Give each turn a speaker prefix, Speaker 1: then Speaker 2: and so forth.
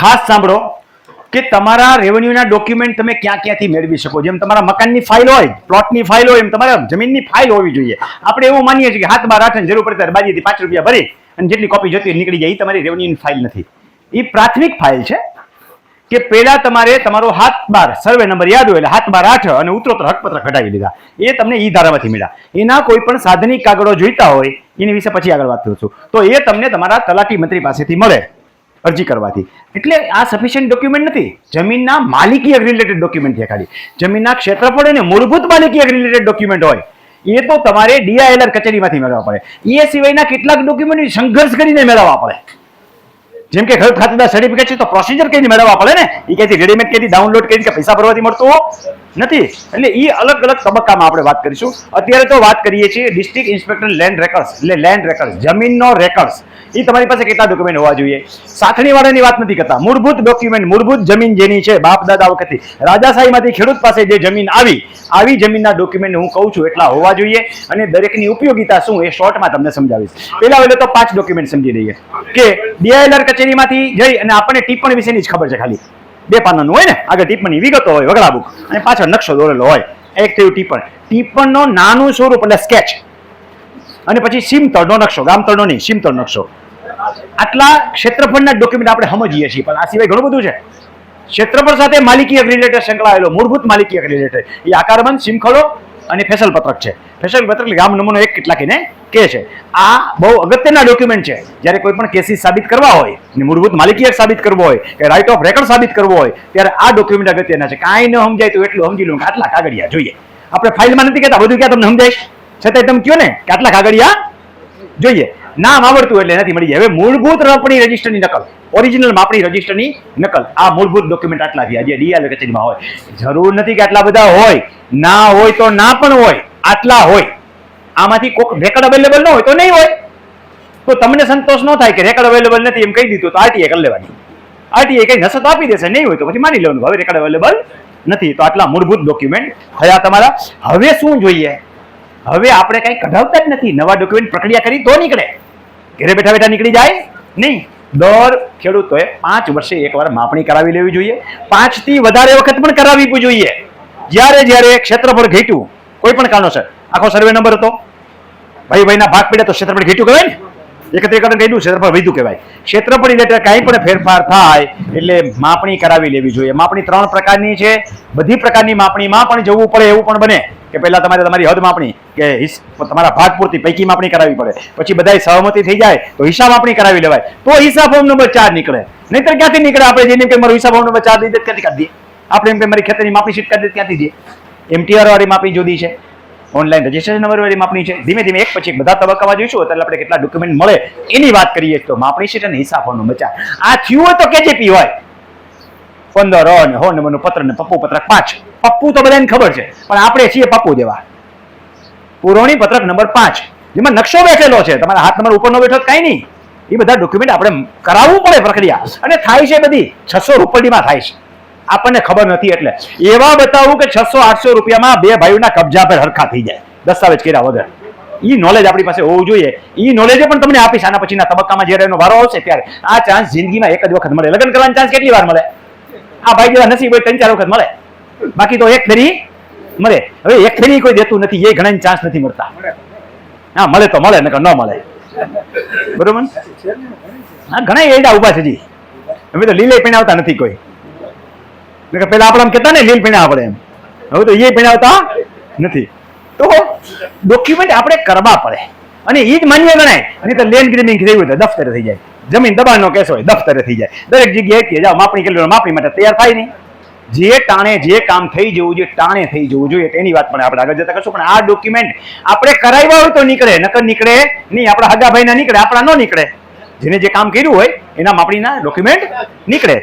Speaker 1: ખાસ સાંભળો કે તમારા રેવન્યુના ડોક્યુમેન્ટ તમે ક્યાં ક્યાંથી મેળવી શકો. જેમ તમારા મકાનની ફાઇલ હોય, પ્લોટની ફાઇલ હોય, એમ તમારા જમીનની ફાઇલ હોવી જોઈએ. આપણે એવું માનીએ છીએ કે હાથ બાર આઠ જરૂર પડે ત્યારે બાજીથી 5 રૂપિયા ભરી અને જેટલી કોપી જોતી હોય નીકળી જાય. એ તમારી રેવન્યુની ફાઇલ નથી, એ પ્રાથમિક ફાઇલ છે. કે પહેલા તમારે તમારો હાથ બાર સર્વે નંબર યાદ હોય એટલે હાથ બાર આઠ અને ઉત્તરોત્તર હકપત્ર કઢાવી લીધા, એ તમને ઈ ધારામાંથી મળ્યા. એના કોઈ પણ સાધનિક કાગળો જોઈતા હોય એની વિશે પછી આગળ વાત કરું છું, તો એ તમને તમારા તલાટી મંત્રી પાસેથી મળે અરજી કરવાથી. એટલે આ સફિશિયન્ટ ડોક્યુમેન્ટ નથી. જમીનના માલિકી રિલેટેડ ડોક્યુમેન્ટ છે ખાલી. જમીનના ક્ષેત્રફળ અને મૂળભૂત માલિકી રિલેટેડ ડોક્યુમેન્ટ હોય એ તો તમારે DILR કચેરીમાંથી મેળવવા પડે. એ સિવાયના કેટલાક ડોક્યુમેન્ટ સંઘર્ષ કરીને મેળવવા પડે. જેમ કે ઘર ખાતેદાર સર્ટિફિકેટ છે તો પ્રોસિજર કઈ મેળવવા પડે ને, એ ક્યાંથી રેડીમેડ ક્યાંથી ડાઉનલોડ કરી કે પૈસા ભરવાથી મળતું નથી. એટલે એ અલગ અલગ તબક્કામાં આપણે વાત કરીશું. અત્યારે તો વાત કરીએ છીએ ડિસ્ટ્રિક્ટ ઇન્સ્પેક્ટર લેન્ડ રેકર્ડ્સ, એટલે લેન્ડ રેકર્ડ્સ, જમીનનો રેકર્ડ્સ. એ તમારી પાસે કેટલા ડોક્યુમેન્ટ હોવા જોઈએ? સાથણી વાળાની વાત નથી કરતા, મૂળભૂત ડોક્યુમેન્ટ, મૂળભૂત જમીન જેની છે બાપ દાદા વખતથી રાજાશાહીમાંથી ખેડૂત પાસે જે જમીન આવી જમીનના ડોક્યુમેન્ટ હું કહું છું એટલા હોવા જોઈએ. અને દરેકની ઉપયોગિતા શું એ શોર્ટમાં તમને સમજાવીશ. પહેલા વહેલે તો 5 ડોક્યુમેન્ટ સમજી લઈએ કે DILR કચેરીમાંથી જઈ અને આપણને ટિપ્પણી વિશેની જ ખબર છે, ખાલી 2 પાનાનું હોય ને, આગળ ટિપ્પણી વિગતો હોય વગડા બુક અને પાછળ નકશો દોરેલો હોય. એક થયું ટિપ્પણનો નાનું સ્વરૂપ એટલે સ્કેચ, અને પછી સીમતળનો નકશો, ગામતળનો નહીં, સીમતળ નકશો. આટલા ક્ષેત્રફળના ડોક્યુમેન્ટ આપણે સમજીએ છીએ, પણ આ સિવાય ઘણું બધું છે. ક્ષેત્રફળ સાથે માલિકી રિલેટેડ સંકળાયેલો મૂળભૂત માલિકી રિલેટેડ એ આકારબંધ, સીમખડો અને ફેસલ પત્રક છે. ફેસલ પત્રક ગામ નમૂનો એક કેટલાક એને કહે છે. આ બહુ અગત્યના ડોક્યુમેન્ટ છે. જ્યારે કોઈ પણ કેસીસ સાબિત કરવા હોય ને મૂળભૂત માલિકી સાબિત કરવો હોય કે રાઇટ ઓફ રેકર્ડ સાબિત કરવો હોય ત્યારે આ ડોક્યુમેન્ટ અગત્યના છે. કાંઈ ન સમજાય તો એટલું સમજી લો કે આટલા કાગળિયા જોઈએ. આપણે ફાઇલમાં નથી કહેતા બધું ક્યાં તમને સમજાય, છતાં તમે કહો ને કે આટલા કાગળિયા જોઈએ. નામ આવડતું એટલે નથી મળી જાય. હવે મૂળભૂત માપણી રજિસ્ટરની નકલ, ઓરિજિનલ માપણી રજિસ્ટરની નકલ, આ મૂળભૂત ડોક્યુમેન્ટ આટલા થયા જે DILR કચેરીમાં હોય. જરૂર નથી કે આટલા બધા હોય, ના હોય તો ના પણ હોય, આટલા હોય. આમાંથી કોઈક રેકર્ડ અવેલેબલ ન હોય તો નહીં હોય. તો તમને સંતોષ ન થાય કે રેકર્ડ અવેલેબલ નથી એમ કહી દીધું તો RTI કરી લેવાની. RTI કઈ નસો તો આપી દેશે, નહીં હોય તો પછી માની લેવાનું હવે રેકર્ડ અવેલેબલ નથી. તો આટલા મૂળભૂત ડોક્યુમેન્ટ થયા તમારા. હવે શું જોઈએ? હવે આપણે કઈ કઢાવતા જ નથી. નવા ડોક્યુમેન્ટ પ્રક્રિયા કરી તો નીકળે, ઘરે બેઠા બેઠા નીકળી જાય નહીં. દર ખેડૂતોએ 5 વર્ષે એકવાર માપણી કરાવી લેવી જોઈએ. 5 થી વધારે વખત પણ કરાવવી જોઈએ. જ્યારે ક્ષેત્રફળ ઘટ્યું કોઈ પણ કારણોસર, આખો સર્વે નંબર હતો, ભાઈના ભાગ પડ્યા તો ક્ષેત્રફળ ઘટ્યું કહેવાય ને, એકત્રીકરણ કર્યું ક્ષેત્રફળ વધ્યું કહેવાય. ક્ષેત્રફળ રિલેટેડ કાંઈ પણ ફેરફાર થાય એટલે માપણી કરાવી લેવી જોઈએ. માપણી 3 પ્રકારની છે. બધી પ્રકારની માપણીમાં પણ જવું પડે એવું પણ બને કે પહેલા તમારે તમારી હદ માપણી કે તમારા ભાગ પૂરતી પૈકી માપણી કરાવવી પડે. પછી બધાય સહમતિ થઈ જાય તો હિસાબ માપણી કરાવી લેવાય, તો હિસાબ ફોર્મ નંબર 4 નીકળે. નહીતર ક્યાંથી નીકળે? આપણે જેને કે મારો હિસાબ ફોર્મ નંબર 4 દીધે ક્યાંથી કાઢી દઈએ? આપણે એમ કે મારી ખેતરની માપણી શીટ કાઢી ક્યાંથી દઈએ? MTR વાળી માપણી જોડી છે, ઓનલાઈન રજિસ્ટ્રેશન નંબર વાળી માપણી છે. ધીમે ધીમે એક પછી એક બધા તબક્કામાં જોઈશું. એટલે આપણે કેટલા ડોક્યુમેન્ટ મળે એની વાત કરીએ તો માપણી શીટ અને હિસાબ ફોર્મ નંબર 4 આ થયું હોય તો KJP હોય 15 અને હો નંબરનું પત્ર ને પપ્પુ પત્રક 5. પપ્પુ તો બધાને ખબર છે, પણ આપણે છીએ પપ્પુ દેવા. પુરવણી પત્રક નંબર 5 જેમાં નકશો બેઠેલો છે, તમારા હાથ નંબર ઉપરનો બેઠો કાંઈ નહીં. એ બધા ડોક્યુમેન્ટ આપણે કરાવવું પડે પ્રક્રિયા, અને થાય છે બધી 600 રૂપિયામાં થાય છે. આપણને ખબર નથી એટલે એવા બતાવું કે 600-800 રૂપિયામાં 2 ભાઈઓના કબજા પર હરખા થઈ જાય દસ્તાવેજ કર્યા વગર. એ નોલેજ આપણી પાસે હોવું જોઈએ. એ નોલેજ પણ તમને આપીશ આના પછીના તબક્કામાં જ્યારે એનો વારો આવશે ત્યારે. આ ચાન્સ જિંદગીમાં એક જ વખત મળે. લગ્ન કરવાનો ચાન્સ કેટલી વાર મળે? આ ભાઈ જેવા નસીબ હોય 3-4 વખત મળે, બાકી તો એક ફેરી મળે. હવે એક ફેરી કોઈ દેતું નથી, એ ઘણા ચાન્સ નથી મળતા. હા મળે તો મળે, નકર ન મળે. બરોબર? હા ઘણા એડા ઉભા છે જી. હવે તો લીલે પીણાવતા નથી કોઈ. પેલા આપણે આમ કહેતા ને લીલ પીણાવવા પડે એમ, હવે તો એ પીણાવતા નથી. તો ડોક્યુમેન્ટ આપણે કરવા પડે અને એ જ માન્ય ગણાય. અને તો લેન્ડ ગ્રેબિંગ થઈ હોય તો દફતરે થઈ જાય. જમીન દબાણનો કેસ હોય દફતરે થઈ જાય. દરેક જગ્યાએ જાઓ માપણી કરી, માપણી માટે તૈયાર થાય નહીં. જે ટાણે જે કામ થઈ જવું જોઈએ ટાણે થઈ જવું જોઈએ તેની વાત પણ આપણે આગળ જતા કરશું. પણ આ ડોક્યુમેન્ટ આપણે કરાવ્યા હોય તો નીકળે, નકર નીકળે નહીં. આપણા હગા ભાઈના નીકળે, આપણા ન નીકળે. જેને જે કામ કર્યું હોય એના માપણીના ડોક્યુમેન્ટ નીકળે.